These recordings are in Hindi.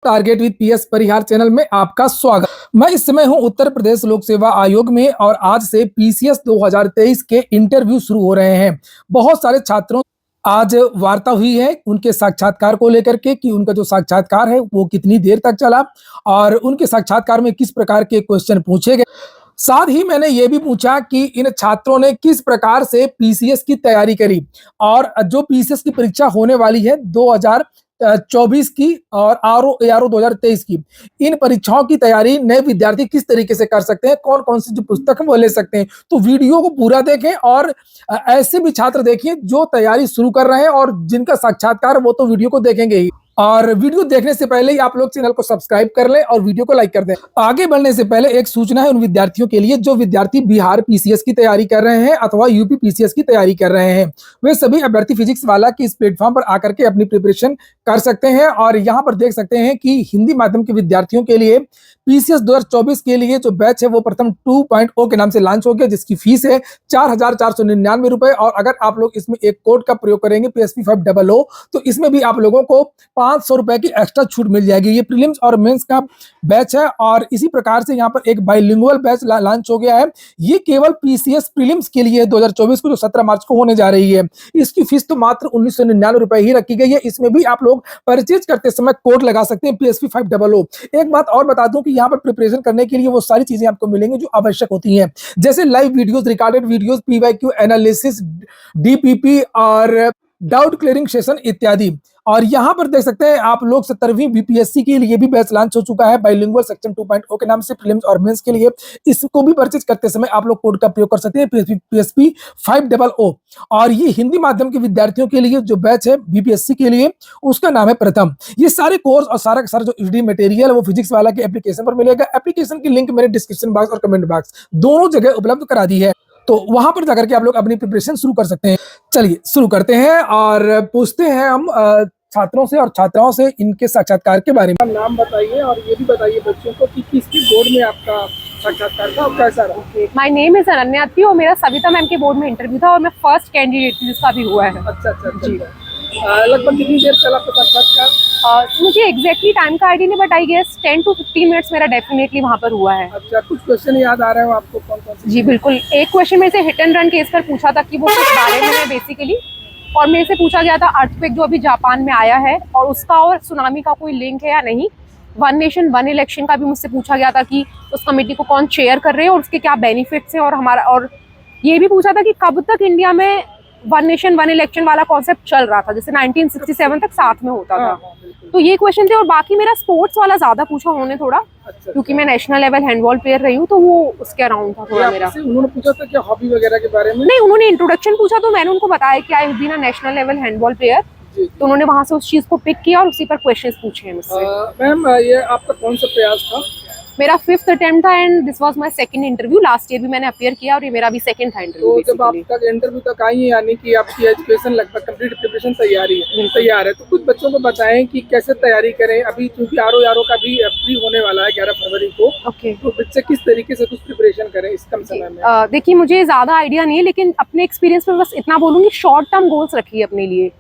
Target with PS Parihar channel में आपका स्वागत। मैं इस समय हूं उत्तर प्रदेश लोक सेवा आयोग में और आज से पीसीएस 2023 के इंटरव्यू शुरू हो रहे हैं। बहुत सारे छात्रों आज वार्ता हुई है उनके साक्षात्कार को लेकर के कि उनका जो साक्षात्कार है वो कितनी देर तक चला और उनके साक्षात्कार में किस प्रकार के क्वेश्चन पूछे गए। साथ ही मैंने ये भी पूछा कि इन छात्रों ने किस प्रकार से पीसीएस की तैयारी करी और जो पीसीएस की परीक्षा होने वाली है 2024 की और आरओ एआरओ 2023 की, इन परीक्षाओं की तैयारी नए विद्यार्थी किस तरीके से कर सकते हैं, कौन कौन सी जो पुस्तक वो ले सकते हैं। तो वीडियो को पूरा देखें और ऐसे भी छात्र देखिए जो तैयारी शुरू कर रहे हैं और जिनका साक्षात्कार वो तो वीडियो को देखेंगे ही। और वीडियो देखने से पहले ही आप लोग चैनल को सब्सक्राइब कर लें और वीडियो को लाइक कर दें। आगे बढ़ने से पहले एक सूचना है उन विद्यार्थियों के लिए जो विद्यार्थी बिहार पीसीएस की तैयारी कर रहे हैं अथवा यूपी पीसीएस की तैयारी कर रहे हैं। वे सभी अभ्यर्थी फिजिक्स वाला के इस प्लेटफॉर्म पर आकर के अपनी प्रिपरेशन कर सकते हैं और यहाँ पर देख सकते हैं कि हिंदी माध्यम के विद्यार्थियों के लिए पीसीएस 2024 के लिए जो बैच है वो प्रथम 2.0 के नाम से लॉन्च हो गया, जिसकी फीस है 4,499 रुपए। और अगर आप लोग इसमें एक कोड का प्रयोग करेंगे PSP500 तो इसमें भी आप लोगों को 500 रुपए की एक्स्ट्रा छूट मिल जाएगी। ये प्रीलिम्स और मेंस का बैच है और इसी प्रकार से यहाँ पर एक बाइलिंगुअल बैच लॉन्च हो गया है। ये केवल पीसीएस प्रीलिम्स के लिए 2024 को जो 17 मार्च को होने जा रही है। इसकी फीस तो मात्र 1999 रुपए ही रखी गई है। इसमें भी आप लोग परचेज करते समय कोड लगा सकते हैं PSP500। एक बात और बता दूं कि यहाँ पर प्रिपरेशन करने के लिए वो सारी चीजें आपको मिलेंगी जो आवश्यक होती हैं, जैसे live videos, recorded videos, PYQ analysis, DPP और डाउट क्लियरिंग सेशन इत्यादि। और यहाँ पर देख सकते हैं आप लोग 17वीं बीपीएससी के लिए भी बैच लॉन्च हो चुका है बाइलिंगुअल सेक्शन 2.0 के नाम से प्रीलिम्स और मेंस के लिए। इसको भी परचेज करते समय आप लोग कोड का प्रयोग कर सकते हैं PSP500। और ये हिंदी माध्यम के विद्यार्थियों के लिए जो बैच है बीपीएससी के लिए उसका नाम है प्रथम। ये सारे कोर्स और सारा का सारा जो स्टडी मटेरियल है वो फिजिक्स वाला के एप्लीकेशन पर मिलेगा। एप्लीकेशन की लिंक मैंने डिस्क्रिप्शन बॉक्स और कमेंट बॉक्स दोनों जगह उपलब्ध करा दी है, तो वहां पर जाकर के आप लोग अपनी प्रिपरेशन शुरू कर सकते हैं। चलिए शुरू करते हैं और पूछते हैं हम छात्रों से और छात्राओं से इनके साक्षात्कार के बारे में। नाम बताइए और ये भी बताइए बच्चों को कि किसकी बोर्ड में आपका साक्षात्कार था और कैसा रहा। माय नेम इज अनन्या थी और मेरा सविता मैम के बोर्ड में इंटरव्यू था और मैं फर्स्ट कैंडिडेट थी जिसका भी हुआ है। अच्छा जी। लगभग कितनी देर चला आपका साक्षात्कार? मुझे एग्जैक्टली टाइम का आइडिया नहीं, but I guess 10 to 15 minutes मेरा डेफिनेटली वहाँ पर हुआ है। अच्छा, कुछ क्वेश्चन याद आ रहे हो आपको? कौन कौन से? जी बिल्कुल, एक क्वेश्चन मेरे से हिट एंड रन केस पर पूछा था कि वो किस बारे में है बेसिकली, और मेरे से पूछा गया था अर्थक्वेक जो अभी जापान में आया है और उसका और सुनामी का कोई लिंक है या नहीं। वन नेशन वन इलेक्शन का भी मुझसे पूछा गया था कि उस कमेटी को कौन चेयर कर रहे हैं और उसके क्या बेनिफिट्स हैं, और हमारा और ये भी पूछा था कि कब तक इंडिया में वन नेशन वन इलेक्शन वाला कॉन्सेप्ट चल रहा था, जैसे 1967 तक साथ में होता था। तो ये क्वेश्चन थे। और बाकी मेरा स्पोर्ट्स वाला ज्यादा पूछा उन्होंने थोड़ा, क्योंकि मैं नेशनल लेवल हैंडबॉल प्लेयर रही हूँ, तो वो उसके अराउंड था थोड़ा मेरा। उन्होंने पूछा था क्या हॉबी वगैरह के बारे में? नहीं, उन्होंने इंट्रोडक्शन पूछा तो मैंने उनको बताया कि I have been a national level handball player, तो उन्होंने वहां से उस चीज को पिक किया और उसी पर क्वेश्चंस पूछे हैं मुझसे। मैम ये आपका कौन सा प्रयास था? मेरा 5th अटेम्प्ट था and this was my second interview. Last year भी मैंने अपीयर किया और ये मेरा भी सेकंड था इंटरव्यू। तो जब आप तक इंटरव्यू तक आई है यानी कि आपकी एजुकेशन लगभग कंप्लीट प्रिपरेशन तैयार है, तो कुछ बच्चों को बताएं कि कैसे तैयारी करें। अभी क्योंकि आरओ का भी फ्री होने वाला है 11 फरवरी को, तो बच्चे किस तरीके से कुछ प्रिपरेशन करें इस कम समय में? देखिए, मुझे ज्यादा आइडिया नहीं है, लेकिन अपने एक्सपीरियंस में बस इतना बोलूंगी, शॉर्ट टर्म गोल्स रखिए अपने लिए।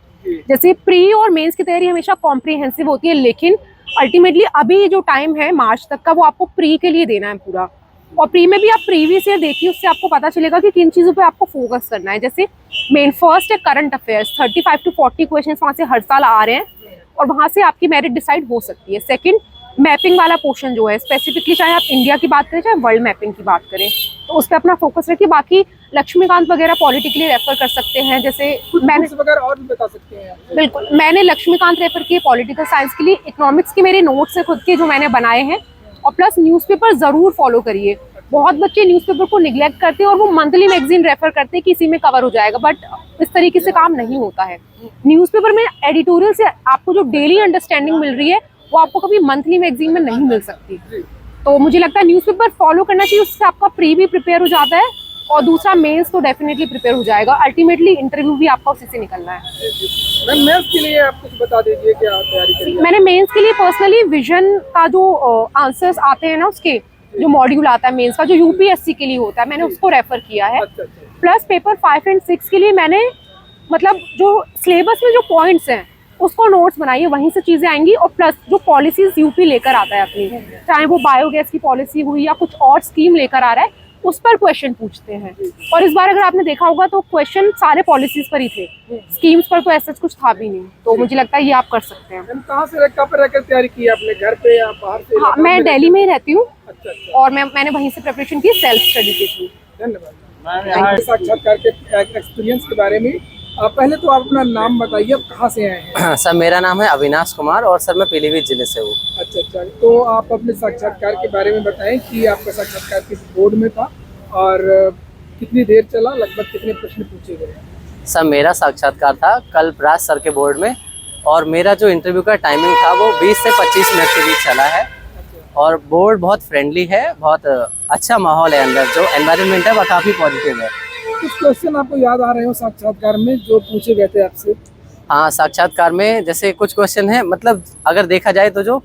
जैसे प्री और मेंस की तैयारी हमेशा कॉम्प्रिहेंसिव होती है, लेकिन अल्टीमेटली अभी जो टाइम है मार्च तक का वो आपको प्री के लिए देना है पूरा। और प्री में भी आप प्रीवियस ईयर देखिए, उससे आपको पता चलेगा कि किन चीज़ों पे आपको फोकस करना है। जैसे मेन फर्स्ट है करंट अफेयर्स, 35 to 40 क्वेश्चन वहाँ से हर साल आ रहे हैं और वहाँ से आपकी मेरिट डिसाइड हो सकती है। सेकंड, मैपिंग वाला पोर्शन जो है, स्पेसिफिकली चाहे आप इंडिया की बात करें चाहे वर्ल्ड मैपिंग की बात करें, तो उस पर अपना फोकस रखिए। बाकी लक्ष्मीकांत वगैरह पॉलिटिकली रेफर कर सकते हैं, जैसे मैंने वगैरह और भी बता सकते हैं। बिल्कुल, मैंने लक्ष्मीकांत रेफर किए पॉलिटिकल साइंस के लिए। इकोनॉमिक्स के मेरे नोट्स हैं खुद के जो मैंने बनाए हैं। और प्लस न्यूज़पेपर जरूर फॉलो करिए। बहुत बच्चे न्यूज़पेपर को निगलेक्ट करते हैं और वो मंथली मैगजीन रेफर करते हैं कि इसी में कवर हो जाएगा, बट इस तरीके से काम नहीं होता है। न्यूज़पेपर में एडिटोरियल से आपको जो डेली अंडरस्टैंडिंग मिल रही है वो आपको कभी मंथली मैगजीन में नहीं मिल सकती। तो मुझे लगता है न्यूज़पेपर फॉलो करना चाहिए, उससे आपका प्री भी प्रिपेयर हो जाता है और दूसरा मेंस तो डेफिनेटली प्रिपेयर हो जाएगा। अल्टीमेटली इंटरव्यू भी आपका उसी से निकलना है। मैम मेंस के लिए आप कुछ बता दीजिए, क्या तैयारी करेंगे? मैंने मेंस के लिए पर्सनली विजन का जो आंसर्स आते हैं ना, उसके जो मॉड्यूल आता है मेंस का जो यूपीएससी के लिए होता है, मैंने उसको रेफर किया है। प्लस पेपर 5 and 6 के लिए मैंने मतलब जो सिलेबस में जो पॉइंट्स हैं उसको नोट्स बनाइए, वहीं से चीजें आएंगी। और प्लस जो पॉलिसीज यूपी लेकर आता है अपनी, चाहे वो बायोगैस की पॉलिसी हुई या कुछ और स्कीम लेकर आ रहा है, उस पर क्वेश्चन पूछते हैं। और इस बार अगर आपने देखा होगा तो क्वेश्चन सारे पॉलिसीज पर ही थे, स्कीम्स पर तो ऐसा कुछ था भी नहीं। तो मुझे लगता है ये आप कर सकते हैं। कहाँ से कहाँ पर रहकर तैयारी की है, अपने घर पे या बाहर से? हाँ, मैं दिल्ली में ही रहती हूँ। अच्छा अच्छा, और मैंने वहीं से प्रिपरेशन की सेल्फ स्टडी के थ्रू। धन्यवाद। साक्षात्कार के एक्सपीरियंस के बारे में पहले तो आप अपना नाम बताइए, आप कहाँ से आए हैं? सर मेरा नाम है अविनाश कुमार और सर मैं पीलीभीत जिले से हूँ। अच्छा अच्छा, तो आप अपने साक्षात्कार के बारे में बताएं कि आपका साक्षात्कार किस बोर्ड में था और कितनी देर चला, लगभग कितने प्रश्न पूछे गए? सर मेरा साक्षात्कार था कल प्राज सर के बोर्ड में और मेरा जो इंटरव्यू का टाइमिंग था वो 20 से 25 मिनट के बीच चला है। और बोर्ड बहुत फ्रेंडली है, बहुत अच्छा माहौल है, अंदर जो एनवायरनमेंट है वह काफ़ी पॉजिटिव है। कुछ क्वेश्चन आपको याद आ रहे हो साक्षात्कार में जो पूछे गए थे आपसे? हाँ, साक्षात्कार में जैसे कुछ क्वेश्चन है, मतलब अगर देखा जाए तो जो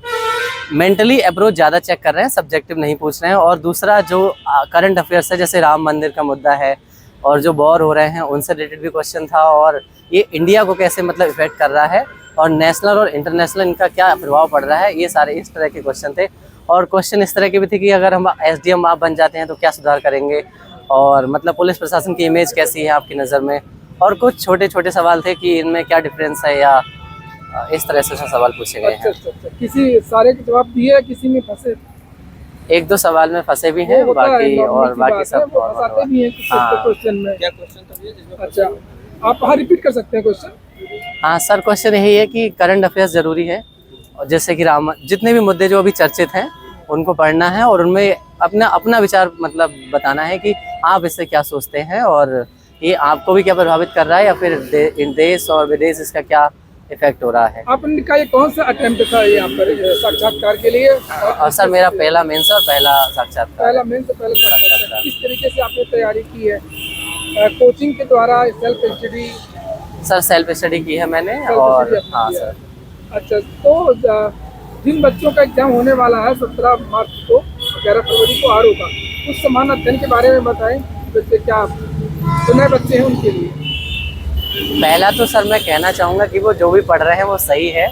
मेंटली अप्रोच ज़्यादा चेक कर रहे हैं, सब्जेक्टिव नहीं पूछ रहे हैं। और दूसरा जो करंट अफेयर्स है, जैसे राम मंदिर का मुद्दा है और जो वॉर हो रहे हैं उनसे रिलेटेड भी क्वेश्चन था, और ये इंडिया को कैसे मतलब इफेक्ट कर रहा है और नेशनल और इंटरनेशनल इनका क्या प्रभाव पड़ रहा है, ये सारे इस तरह के क्वेश्चन थे। और क्वेश्चन इस तरह के भी थे कि अगर हम SDM आप बन जाते हैं तो क्या सुधार करेंगे, और मतलब पुलिस प्रशासन की इमेज कैसी है आपकी नज़र में, और कुछ छोटे छोटे सवाल थे कि इनमें क्या डिफरेंस है, या इस तरह से सवाल पूछे गए हैं। अच्छा, किसी सारे के जवाब दिए, किसी में फंसे? एक दो सवाल में फंसे भी हैं, बाकी और बाकी सब फंसाते भी हैं क्वेश्चन में। क्या क्वेश्चन था? अच्छा, आप रिपीट कर सकते हैं क्वेश्चन? हाँ सर, क्वेश्चन यही है कि करंट अफेयर्स ज़रूरी है, और जैसे कि जितने भी मुद्दे जो अभी चर्चित हैं उनको पढ़ना है और उनमें अपना विचार मतलब बताना है कि आप इससे क्या सोचते हैं और ये आपको भी क्या प्रभावित कर रहा है, या फिर देश और विदेश इसका क्या इफेक्ट हो रहा है। आपका ये कौन सा अटेम्प्ट था यहाँ पर साक्षात्कार के लिए? और सर मेरा पहला मेंस और पहला साक्षात्कार। पहला मेंस और पहला साक्षात्कार। किस तरीके से आपने तैयारी की है? कोचिंग के द्वारा, self study? Sir self study की है मैंने। और हाँ सर। अच्छा, तो जिन बच्चों का एग्जाम होने वाला है 17 मार्च को, 11 फरवरी को आर का, उस समान अध्ययन के बारे में बताएं। बच्चे क्या जो नए बच्चे हैं उनके लिए? पहला तो सर मैं कहना चाहूँगा कि वो जो भी पढ़ रहे हैं वो सही है,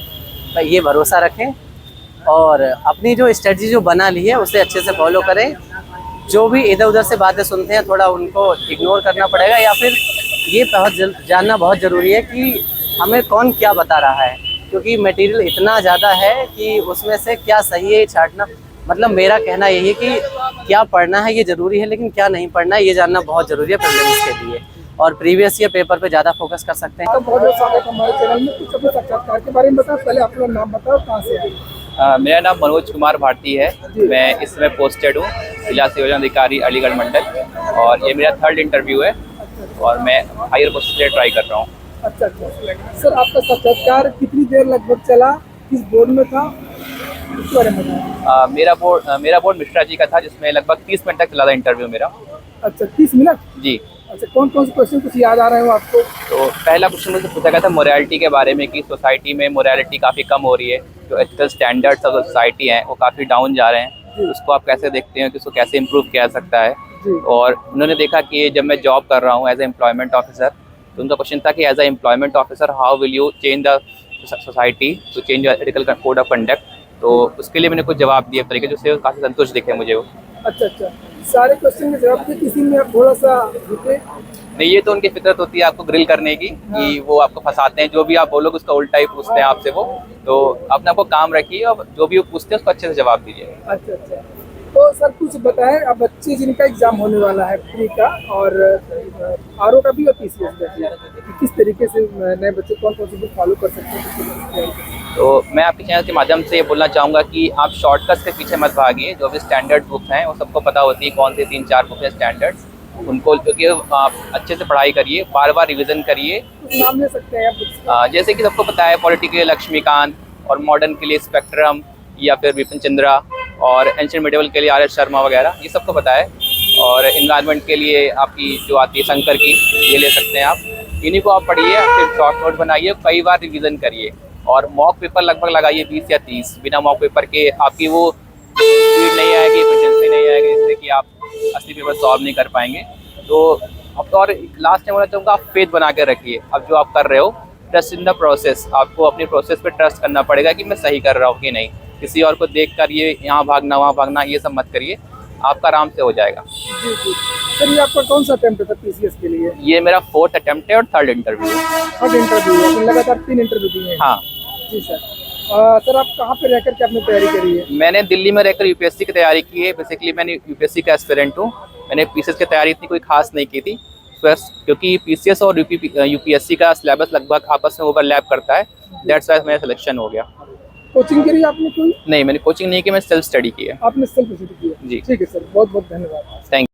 तो ये भरोसा रखें और अपनी जो स्ट्रेटजी जो बना ली है उसे अच्छे से फॉलो करें। जो भी इधर उधर से बातें सुनते हैं थोड़ा उनको इग्नोर करना पड़ेगा, या फिर ये जानना बहुत ज़रूरी है कि हमें कौन क्या बता रहा है, क्योंकि मटेरियल इतना ज़्यादा है कि उसमें से क्या सही है छांटना। मतलब मेरा कहना यही है कि क्या पढ़ना है ये ज़रूरी है, लेकिन क्या नहीं पढ़ना है ये जानना बहुत ज़रूरी है प्रीलिम्स के लिए। और प्रीवियस ईयर पेपर पे ज़्यादा फोकस कर सकते हैं। तो बहुत बहुत स्वागत है हमारे चैनल में। कुछ अपने साक्षात्कार के बारे में बताओ, पहले अपना नाम बताओ, कहाँ से हैं? मेरा नाम मनोज कुमार भारती है। मैं इसमें पोस्टेड हूँ जिला सेवा अधिकारी अलीगढ़ मंडल, और ये मेरा 3rd इंटरव्यू है और मैं हायर पोस्ट के लिए ट्राई कर रहा हूँ। अच्छा अच्छा सर, आपका साक्षात्कार कितनी देर लगभग चला, किस बोर्ड में था, इस बारे में बताएं। मेरा बोर्ड मिश्रा जी का था, जिसमें लगभग 30 मिनट तक चला था इंटरव्यू मेरा। अच्छा, 30 मिनट? जी। अच्छा, कौन कौन से क्वेश्चन कुछ याद आ रहे हो आपको? तो पहला क्वेश्चन मुझे पूछा गया था मोरालिटी के बारे में, कि सोसाइटी में मोरालिटी काफ़ी कम हो रही है, जो एथिकल स्टैंडर्ड्स ऑफ सोसाइटी हैं वो काफ़ी डाउन जा रहे हैं। उसको आप कैसे देखते हैं कि उसको कैसे इम्प्रूव किया जा सकता है? और उन्होंने देखा कि जब मैं जॉब कर रहा हूँ एज ए एम्प्लॉयमेंट ऑफिसर, तो उनका क्वेश्चन था कि as a employment officer how will you change the society to change ethical code of conduct. तो उसके लिए मैंने कुछ जवाब दिए तरीके जिससे काफ़ी संतुष्ट दिखे मुझे वो। अच्छा अच्छा, सारे क्वेश्चन के जवाब थे, किसी में आप थोड़ा सा रुके? नहीं, ये तो उनकी फितरत होती है आपको ग्रिल करने की, कि वो आपको फंसाते हैं, जो भी आप बोलोगे उसका उल्टा ही पूछते हैं आपसे वो। तो अपने आपको काम रखिए और जो भी वो पूछते हैं उसको अच्छे से जवाब दीजिए। अच्छा अच्छा, तो सर कुछ बताएं, अब बच्चे जिनका एग्जाम होने वाला है प्री का और आरओ का भी और PCS का भी, किस तरीके से नए बच्चे कौन कौन से फॉलो कर सकते हैं? तो मैं आपके चैनल के माध्यम से ये बोलना चाहूँगा कि आप शॉर्टकट्स के पीछे मत भागिए। जो भी स्टैंडर्ड बुक्स हैं वो सबको पता होती है कौन से 3-4 बुक हैं स्टैंडर्ड्स, उनको क्योंकि आप अच्छे से पढ़ाई करिए, बार बार रिविज़न करिए। नाम ले सकते हैं आप बुक्स? जैसे कि सबको पता है पॉलिटी के लिए लक्ष्मीकांत, और मॉडर्न के लिए स्पेक्ट्रम या फिर विपिन चंद्रा, और एंशिएंट मिडिवल के लिए RS शर्मा वगैरह, ये सबको पता है। और इन्वायरमेंट के लिए आपकी जो आती है शंकर की, ये ले सकते हैं आप। इन्हीं को आप पढ़िए, फिर शॉर्ट नोट बनाइए, कई बार रिवीजन करिए, और मॉक पेपर लगभग लगाइए 20 या 30। बिना मॉक पेपर के आपकी वो स्पीड नहीं आएगी, एफिशिएंसी नहीं आएगी, जिससे कि आप असली पेपर सॉल्व नहीं कर पाएंगे। तो अब तो और लास्ट टाइम बोलना चाहूँगा, आप फेथ बना के रखिए। अब जो आप कर रहे हो ट्रस्ट इन द प्रोसेस, आपको अपनी प्रोसेस पे ट्रस्ट करना पड़ेगा कि मैं सही कर रहा हूँ कि नहीं। किसी और को देखकर ये यहाँ भागना वहाँ भागना ये सब मत करिए, आपका आराम से हो जाएगा। जी जी सर, ये आपका कौन सा अटेम्प्ट था पीसीएस के लिए? ये मेरा 4th अटेम्प्ट है और 3rd इंटरव्यू है। थर्ड इंटरव्यू है, आपने लगातार 3 इंटरव्यू दिए हैं। हाँ, जी सर। सर आप कहाँ पे रह करके आपने तैयारी करी है? मैंने दिल्ली में रहकर यूपीएससी की तैयारी की है। बेसिकली मैंने यूपीएससी का एस्पिरेंट हूँ। मैंने पीसीएस की तैयारी इतनी कोई खास नहीं की थी बस, क्योंकि पीसीएस और यूपीएससी का सिलेबस लगभग आपस में ओवरलैप करता है, दैट्स वाई मेरा सिलेक्शन हो गया। कोचिंग करी आपने कोई? नहीं, मैंने कोचिंग नहीं की, मैं सेल्फ स्टडी की है। आपने सेल्फ स्टडी की है? जी। ठीक है सर, बहुत बहुत धन्यवाद। थैंक